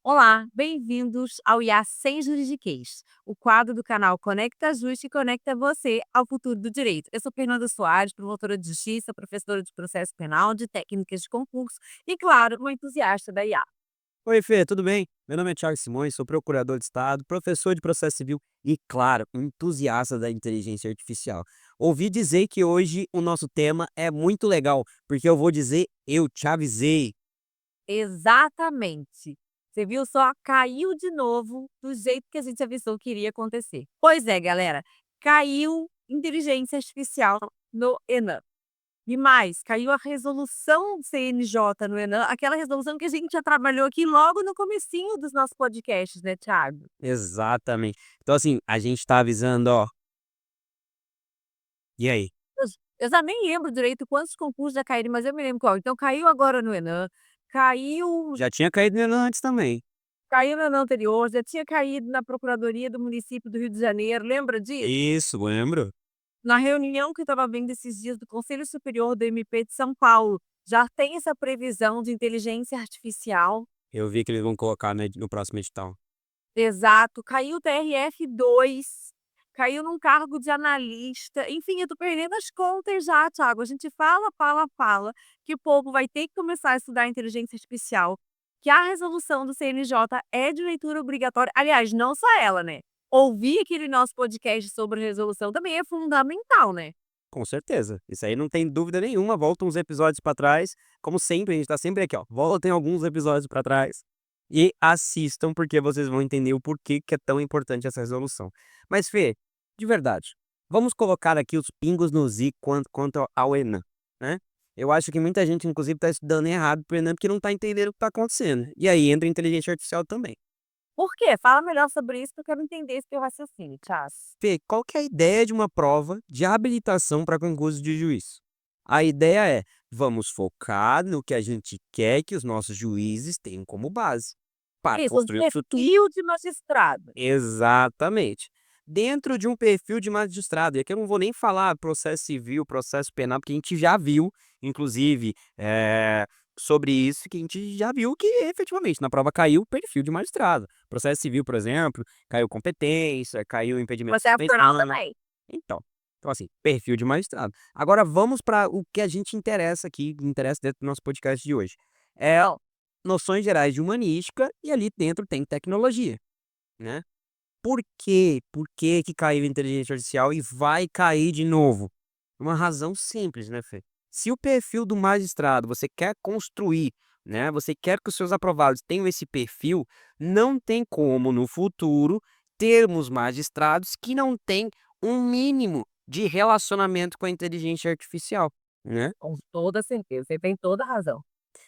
Olá, bem-vindos ao IA Sem Juridiquês, o quadro do canal Conecta Justo que conecta você ao futuro do direito. Eu sou Fernanda Soares, promotora de justiça, professora de processo penal, de técnicas de concurso e, claro, uma entusiasta da IA. Oi, Fê, tudo bem? Meu nome é Thiago Simões, sou procurador de Estado, professor de processo civil e, claro, um entusiasta da inteligência artificial. Ouvi dizer que hoje o nosso tema é muito legal, porque eu vou dizer, eu te avisei. Exatamente. Você viu só? Caiu de novo do jeito que a gente avisou que iria acontecer. Pois é, galera, caiu inteligência artificial no Enem. E mais, caiu a resolução do CNJ no Enem, aquela resolução que a gente já trabalhou aqui logo no comecinho dos nossos podcasts, né, Thiago? Exatamente. Então, assim, a gente tá avisando, ó. E aí? Eu já nem lembro direito quantos concursos já caíram, mas eu me lembro qual. Então caiu agora no Enem, caiu Já tinha caído nele antes também. caiu no Enem anterior, já tinha caído na Procuradoria do Município do Rio de Janeiro, lembra disso? Isso, lembro. Na reunião que eu estava vendo esses dias do Conselho Superior do MP de São Paulo, já tem essa previsão de inteligência artificial. Eu vi que eles vão colocar no próximo edital. Exato, caiu o TRF2, caiu num cargo de analista, enfim, eu tô perdendo as contas já, Thiago. A gente fala, fala, fala, que o povo vai ter que começar a estudar inteligência artificial, que a resolução do CNJ é de leitura obrigatória. Aliás, não só ela, né? Ouvir aquele nosso podcast sobre resolução também é fundamental, né? Com certeza. Isso aí não tem dúvida nenhuma. Volta uns episódios pra trás. Como sempre, a gente tá sempre aqui, ó. Voltem alguns episódios pra trás e assistam, porque vocês vão entender o porquê que é tão importante essa resolução. Mas, Fê, de verdade, vamos colocar aqui os pingos nos i quanto ao Enem, né? Eu acho que muita gente, inclusive, está estudando errado pro Enem porque não tá entendendo o que tá acontecendo. E aí entra a inteligência artificial também. Por quê? Fala melhor sobre isso que eu quero entender esse teu raciocínio, Thiago. Fê, qual que é a ideia de uma prova de habilitação para concurso de juiz? A ideia é, vamos focar no que a gente quer que os nossos juízes tenham como base, para Isso, um construir o futuro. perfil de magistrado. Exatamente. Dentro de um perfil de magistrado, e aqui eu não vou nem falar processo civil, processo penal, porque a gente já viu, inclusive, sobre isso, que a gente já viu que efetivamente na prova caiu o perfil de magistrado. Processo civil, por exemplo, caiu competência, caiu impedimento Processo penal suspeitado. também. Então, então assim, perfil de magistrado. Agora vamos para o que a gente interessa aqui, interessa dentro do nosso podcast de hoje. É noções gerais de humanística e ali dentro tem tecnologia, né? Por quê? Por que que caiu a inteligência artificial e vai cair de novo? Uma razão simples, né, Fê? Se o perfil do magistrado você quer construir, né, você quer que os seus aprovados tenham esse perfil, não tem como no futuro termos magistrados que não têm um mínimo de relacionamento com a inteligência artificial, né? Com toda certeza, você tem toda a razão.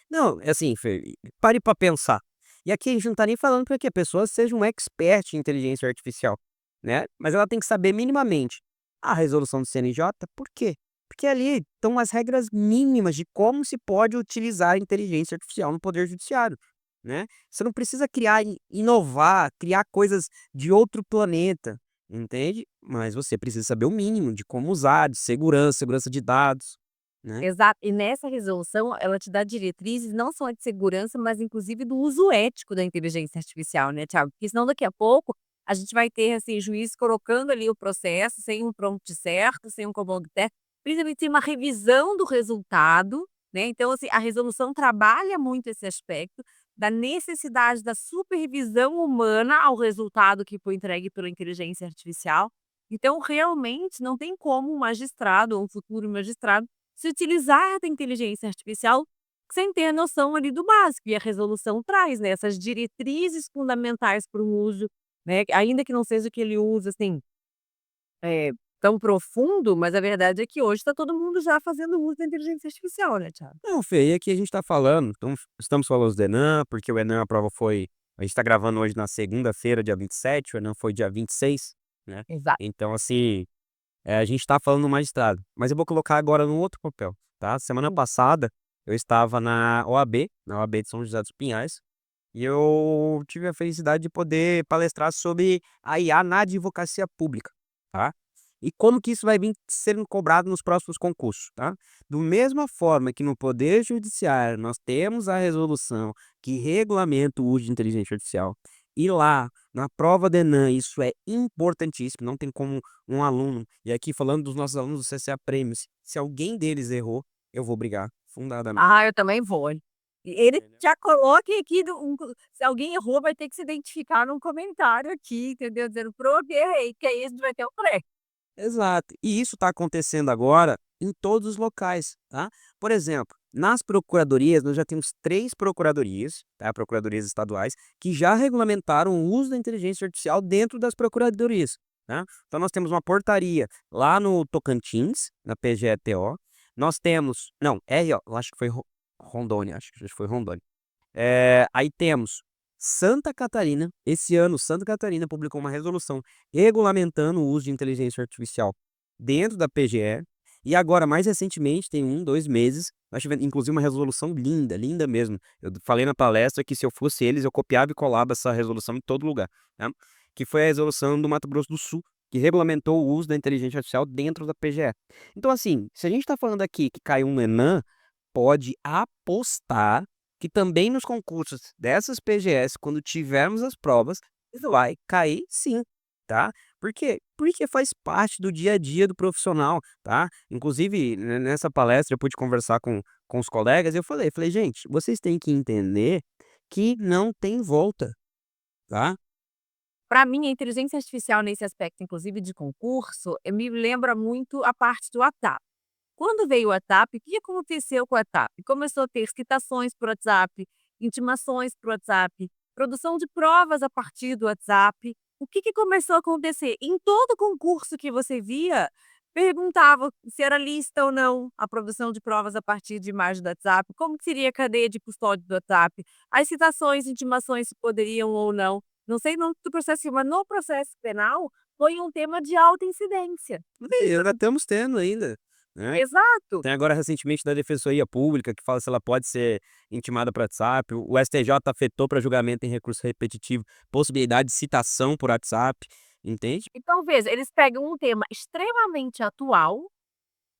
Não, é assim, Fê, pare para pensar. E aqui a gente não tá nem falando para que a pessoa seja um expert em inteligência artificial, né, mas ela tem que saber minimamente a resolução do CNJ, por quê? Porque ali estão as regras mínimas de como se pode utilizar a inteligência artificial no poder judiciário, né. Você não precisa criar inovar, criar coisas de outro planeta, entende, mas você precisa saber o mínimo de como usar, de segurança, segurança de dados, né. Exato. E nessa resolução, ela te dá diretrizes não só de segurança, mas inclusive do uso ético da inteligência artificial, né, Thiago? Porque senão daqui a pouco a gente vai ter, assim, juiz colocando ali o processo sem um prompt certo, sem um comando certo, principalmente sem uma revisão do resultado, né? Então, assim, a resolução trabalha muito esse aspecto da necessidade da supervisão humana ao resultado que foi entregue pela inteligência artificial. Então, realmente, não tem como um magistrado ou um futuro magistrado se utilizar da inteligência artificial sem ter a noção ali do básico, e a resolução traz, né, essas diretrizes fundamentais para um uso, né, ainda que não seja o que ele usa, assim, tão profundo, mas a verdade é que hoje está todo mundo já fazendo uso da inteligência artificial, né, Thiago? Não, Fê, e aqui a gente tá falando, então estamos falando do Enem, porque o Enem, a prova foi a gente tá gravando hoje na segunda-feira, dia 27, o Enem foi dia 26, né. Exato. Então assim, a gente tá falando do magistrado, mas eu vou colocar agora num outro papel, tá. Semana passada, eu estava na OAB de São José dos Pinhais, e eu tive a felicidade de poder palestrar sobre a IA na advocacia pública, tá. E como que isso vai vir sendo cobrado nos próximos concursos, tá? Do mesma forma que no poder judiciário nós temos a resolução que regulamenta o uso de inteligência artificial, e lá na prova do Enem isso é importantíssimo, não tem como um aluno, e aqui falando dos nossos alunos do CCA Prêmios, se alguém deles errou, eu vou brigar fundadamente. Ah, eu também vou. E ele já coloque aqui se alguém errou, vai ter que se identificar num comentário aqui, entendeu, dizendo: "Pronto, errei", que aí a gente vai ter o pré. Exato. E isso está acontecendo agora em todos os locais, tá? Por exemplo, nas procuradorias, nós já temos 3 procuradorias, tá? Procuradorias estaduais, que já regulamentaram o uso da inteligência artificial dentro das procuradorias, tá? Então nós temos uma portaria lá no Tocantins, na PGE-TO. Nós temos, não, RO, eu acho que foi Rondônia, acho que foi Rondônia. Aí temos Santa Catarina. Esse ano, Santa Catarina publicou uma resolução regulamentando o uso de inteligência artificial dentro da PGE. E agora, mais recentemente, tem 2 meses, nós tivemos inclusive uma resolução linda, linda mesmo. Eu falei na palestra que se eu fosse eles, eu copiava e colava essa resolução em todo lugar, né? Que foi a resolução do Mato Grosso do Sul, que regulamentou o uso da inteligência artificial dentro da PGE. Então, assim, se a gente está falando aqui que caiu um ENAM, pode apostar que também nos concursos dessas PGS, quando tivermos as provas, vai cair sim, tá? Por quê? Porque faz parte do dia a dia do profissional, tá? Inclusive, nessa palestra eu pude conversar com os colegas e eu falei: "Gente, vocês têm que entender que não tem volta, tá?" Para mim, a inteligência artificial nesse aspecto, inclusive de concurso, me lembra muito a parte do WhatsApp. Quando veio o WhatsApp, o que aconteceu com o WhatsApp? Começou a ter citações para o WhatsApp, intimações para o WhatsApp, produção de provas a partir do WhatsApp. O que começou a acontecer? Em todo concurso que você via, perguntava se era lista ou não a produção de provas a partir de imagem do WhatsApp, como que seria a cadeia de custódia do WhatsApp, as citações, intimações se poderiam ou não. Não sei no processo civil, mas no processo penal foi um tema de alta incidência. E ainda estamos tendo ainda, né? Exato. Tem agora recentemente da Defensoria Pública que fala se ela pode ser intimada por WhatsApp, o STJ afetou para julgamento em recurso repetitivo, possibilidade de citação por WhatsApp, entende? Então veja, eles pegam um tema extremamente atual,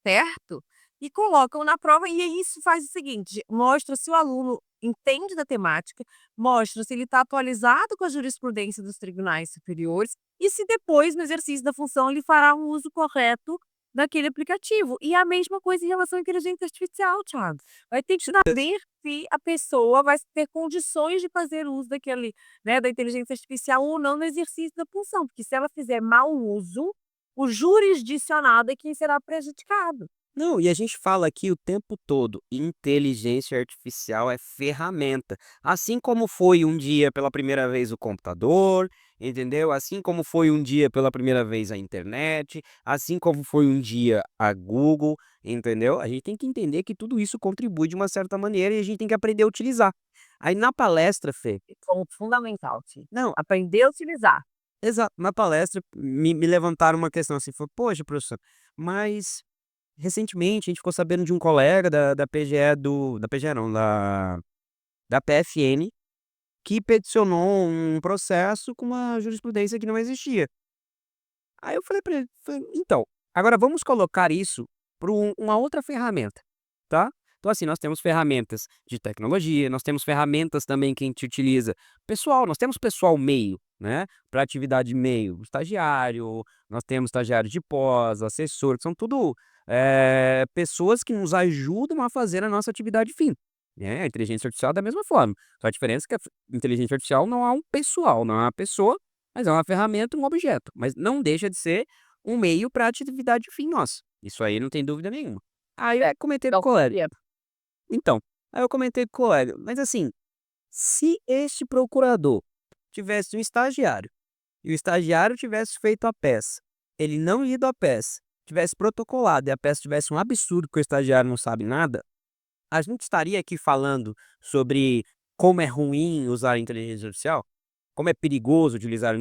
certo? E colocam na prova, e aí isso faz o seguinte: mostra se o aluno entende da temática, mostra se ele está atualizado com a jurisprudência dos tribunais superiores e se depois, no exercício da função, ele fará um uso correto daquele aplicativo. E a mesma coisa em relação à inteligência artificial, Thiago. Vai ter que saber se a pessoa vai ter condições de fazer uso daquele, né, da inteligência artificial ou não no exercício da função, porque se ela fizer mau uso, o jurisdicionado é quem será prejudicado. Não, e a gente fala aqui o tempo todo, inteligência artificial é ferramenta. Assim como foi um dia pela primeira vez o computador, entendeu? Assim como foi um dia pela primeira vez a internet, assim como foi um dia a Google, entendeu? A gente tem que entender que tudo isso contribui de uma certa maneira e a gente tem que aprender a utilizar. Aí na palestra, Fê, Como fundamental, sim. não, Aprender a utilizar. exato, na palestra me levantaram uma questão assim, foi, poxa, professor, mas recentemente, a gente ficou sabendo de um colega da PGE da PGE não, da PFN, que peticionou um processo com uma jurisprudência que não existia. Aí eu falei para ele, falei: "Então, agora vamos colocar isso para uma outra ferramenta, tá?" Então, assim, nós temos ferramentas de tecnologia, nós temos ferramentas também que a gente utiliza pessoal, nós temos pessoal meio, né, para atividade meio, estagiário, nós temos estagiário de pós, assessor, que são tudo, pessoas que nos ajudam a fazer a nossa atividade fim, né, a inteligência artificial é da mesma forma, só a diferença é que a inteligência artificial não há um pessoal, não é uma pessoa, mas é uma ferramenta, um objeto, mas não deixa de ser um meio para atividade fim nossa, isso aí não tem dúvida nenhuma. Aí eu comentei com o Então, colega, é. então, aí eu comentei com o colega, mas assim, se este procurador tivesse um estagiário, e o estagiário tivesse feito a peça, ele não lido a peça, tivesse protocolado e a peça tivesse um absurdo que o estagiário não sabe nada, a gente estaria aqui falando sobre como é ruim usar a inteligência artificial? Como é perigoso utilizar,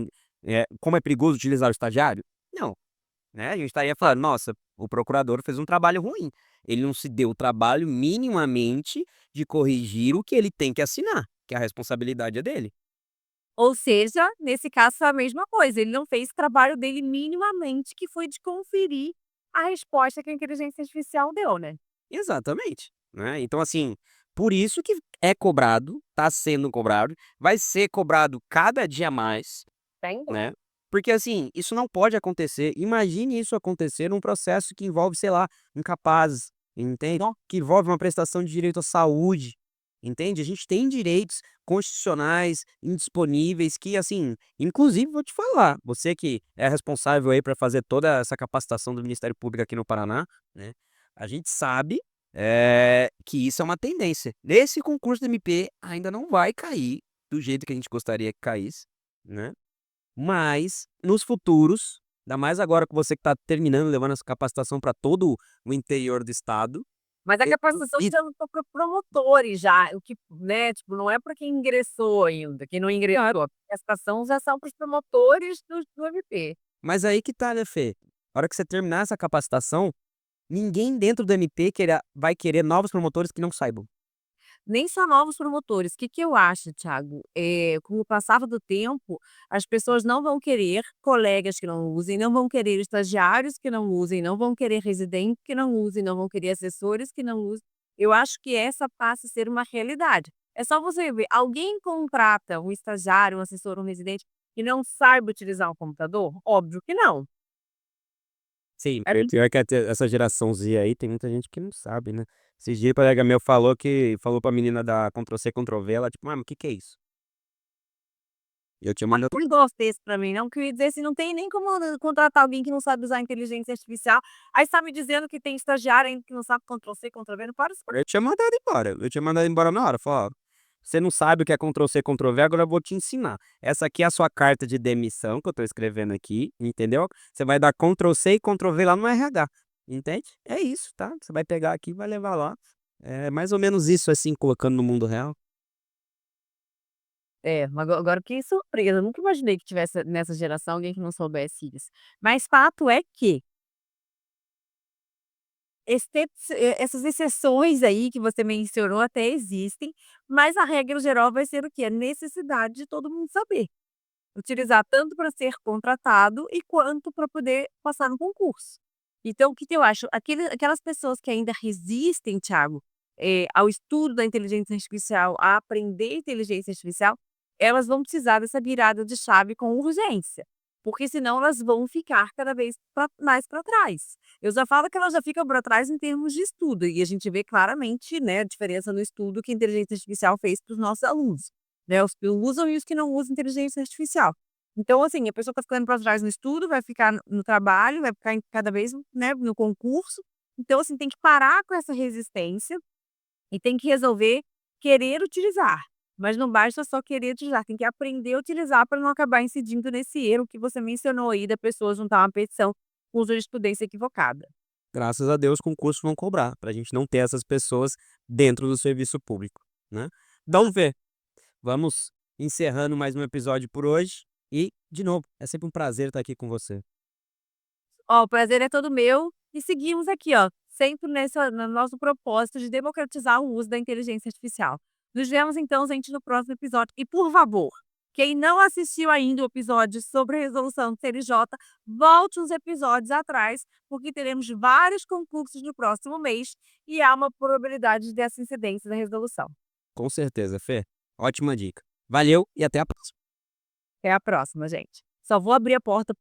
como é perigoso utilizar o estagiário? Não, né, a gente estaria falando: "Nossa, o procurador fez um trabalho ruim, ele não se deu o trabalho minimamente de corrigir o que ele tem que assinar, que a responsabilidade é dele". Ou seja, nesse caso foi a mesma coisa, ele não fez o trabalho dele minimamente, que foi de conferir a resposta que a inteligência artificial deu, né. Exatamente, né. Então, assim, por isso que é cobrado, tá sendo cobrado, vai ser cobrado cada dia mais, Sem né, dúvida. porque, assim, isso não pode acontecer. Imagine isso acontecer num processo que envolve, sei lá, incapazes, entende, que envolve uma prestação de direito à saúde, entende. A gente tem direitos constitucionais indisponíveis que, assim, inclusive vou te falar, você que é responsável aí para fazer toda essa capacitação do Ministério Público aqui no Paraná, né, a gente sabe, que isso é uma tendência. Nesse concurso do MP ainda não vai cair do jeito que a gente gostaria que caísse, né. Mas, nos futuros, ainda mais agora com você que está terminando, levando essa capacitação para todo o interior do estado, Mas a e capacitação e já para promotores já, o que, né, tipo, não é para quem ingressou ainda, quem não ingressou, a capacitação já são para os promotores do MP. mas aí que tá, né, Fê, a hora que você terminar essa capacitação, ninguém dentro do MP vai querer novos promotores que não saibam. Nem só novos promotores. O que que eu acho, Thiago? Com o passar do tempo, as pessoas não vão querer colegas que não usem, não vão querer estagiários que não usem, não vão querer residentes que não usem, não vão querer assessores que não usem. Eu acho que essa passa a ser uma realidade. É só você ver, alguém contrata um estagiário, um assessor, um residente e não saiba utilizar um computador? Óbvio que não. Sim, É pior que até essa geração Z aí tem muita gente que não sabe, né. Esses dias o colega meu falou pra menina da Ctrl C Ctrl V, ela tipo: "Ah, mas o que que é isso?" Eu tinha mandado. um negócio desse pra mim, não, que eu ia dizer assim, não tem nem como contratar alguém que não sabe usar inteligência artificial, aí você tá me dizendo que tem estagiário ainda que não sabe Ctrl C, Ctrl V, não para isso. Eu tinha mandado embora na hora, falei: "Ó, você não sabe o que é Ctrl C, Ctrl V, agora eu vou te ensinar. Essa aqui é a sua carta de demissão que eu tô escrevendo aqui, entendeu? Você vai dar Ctrl C e Ctrl V lá no RH, entende? É isso, tá? Você vai pegar aqui e vai levar lá". É mais ou menos isso, assim, colocando no mundo real. É, mas agora eu fiquei surpresa, eu nunca imaginei que tivesse nessa geração alguém que não soubesse isso. Mas fato é que essas exceções aí que você mencionou até existem, mas a regra geral vai ser o quê? A necessidade de todo mundo saber. Utilizar tanto para ser contratado e quanto para poder passar no concurso. Então o que que eu acho? Aquelas pessoas que ainda resistem, Thiago, ao estudo da inteligência artificial, a aprender inteligência artificial, elas vão precisar dessa virada de chave com urgência, porque senão elas vão ficar cada vez mais para trás. Eu já falo que elas já ficam para trás em termos de estudo, e a gente vê claramente, né, a diferença no estudo que a inteligência artificial fez para os nossos alunos. Né, os que usam e os que não usam inteligência artificial. Então, assim, a pessoa está ficando para trás no estudo, vai ficar no trabalho, vai ficar cada vez, né, no concurso. Então, assim, tem que parar com essa resistência e tem que resolver querer utilizar. Mas não basta só querer utilizar, tem que aprender a utilizar para não acabar incidindo nesse erro que você mencionou aí da pessoa juntar uma petição com jurisprudência equivocada. Graças a Deus, concursos vão cobrar, pra gente não ter essas pessoas dentro do serviço público, né. Então vê, vamos encerrando mais um episódio por hoje e, de novo, é sempre um prazer estar aqui com você. Ó, o prazer é todo meu e seguimos aqui, ó, sempre no nosso propósito de democratizar o uso da inteligência artificial. Nos vemos então, gente, no próximo episódio. E por favor, quem não assistiu ainda o episódio sobre a resolução do CNJ, volte uns episódios atrás, porque teremos vários concursos no próximo mês e há uma probabilidade dessa incidência da resolução. Com certeza, Fê. Ótima dica. Valeu e até a próxima. Até a próxima, gente. Só vou abrir a porta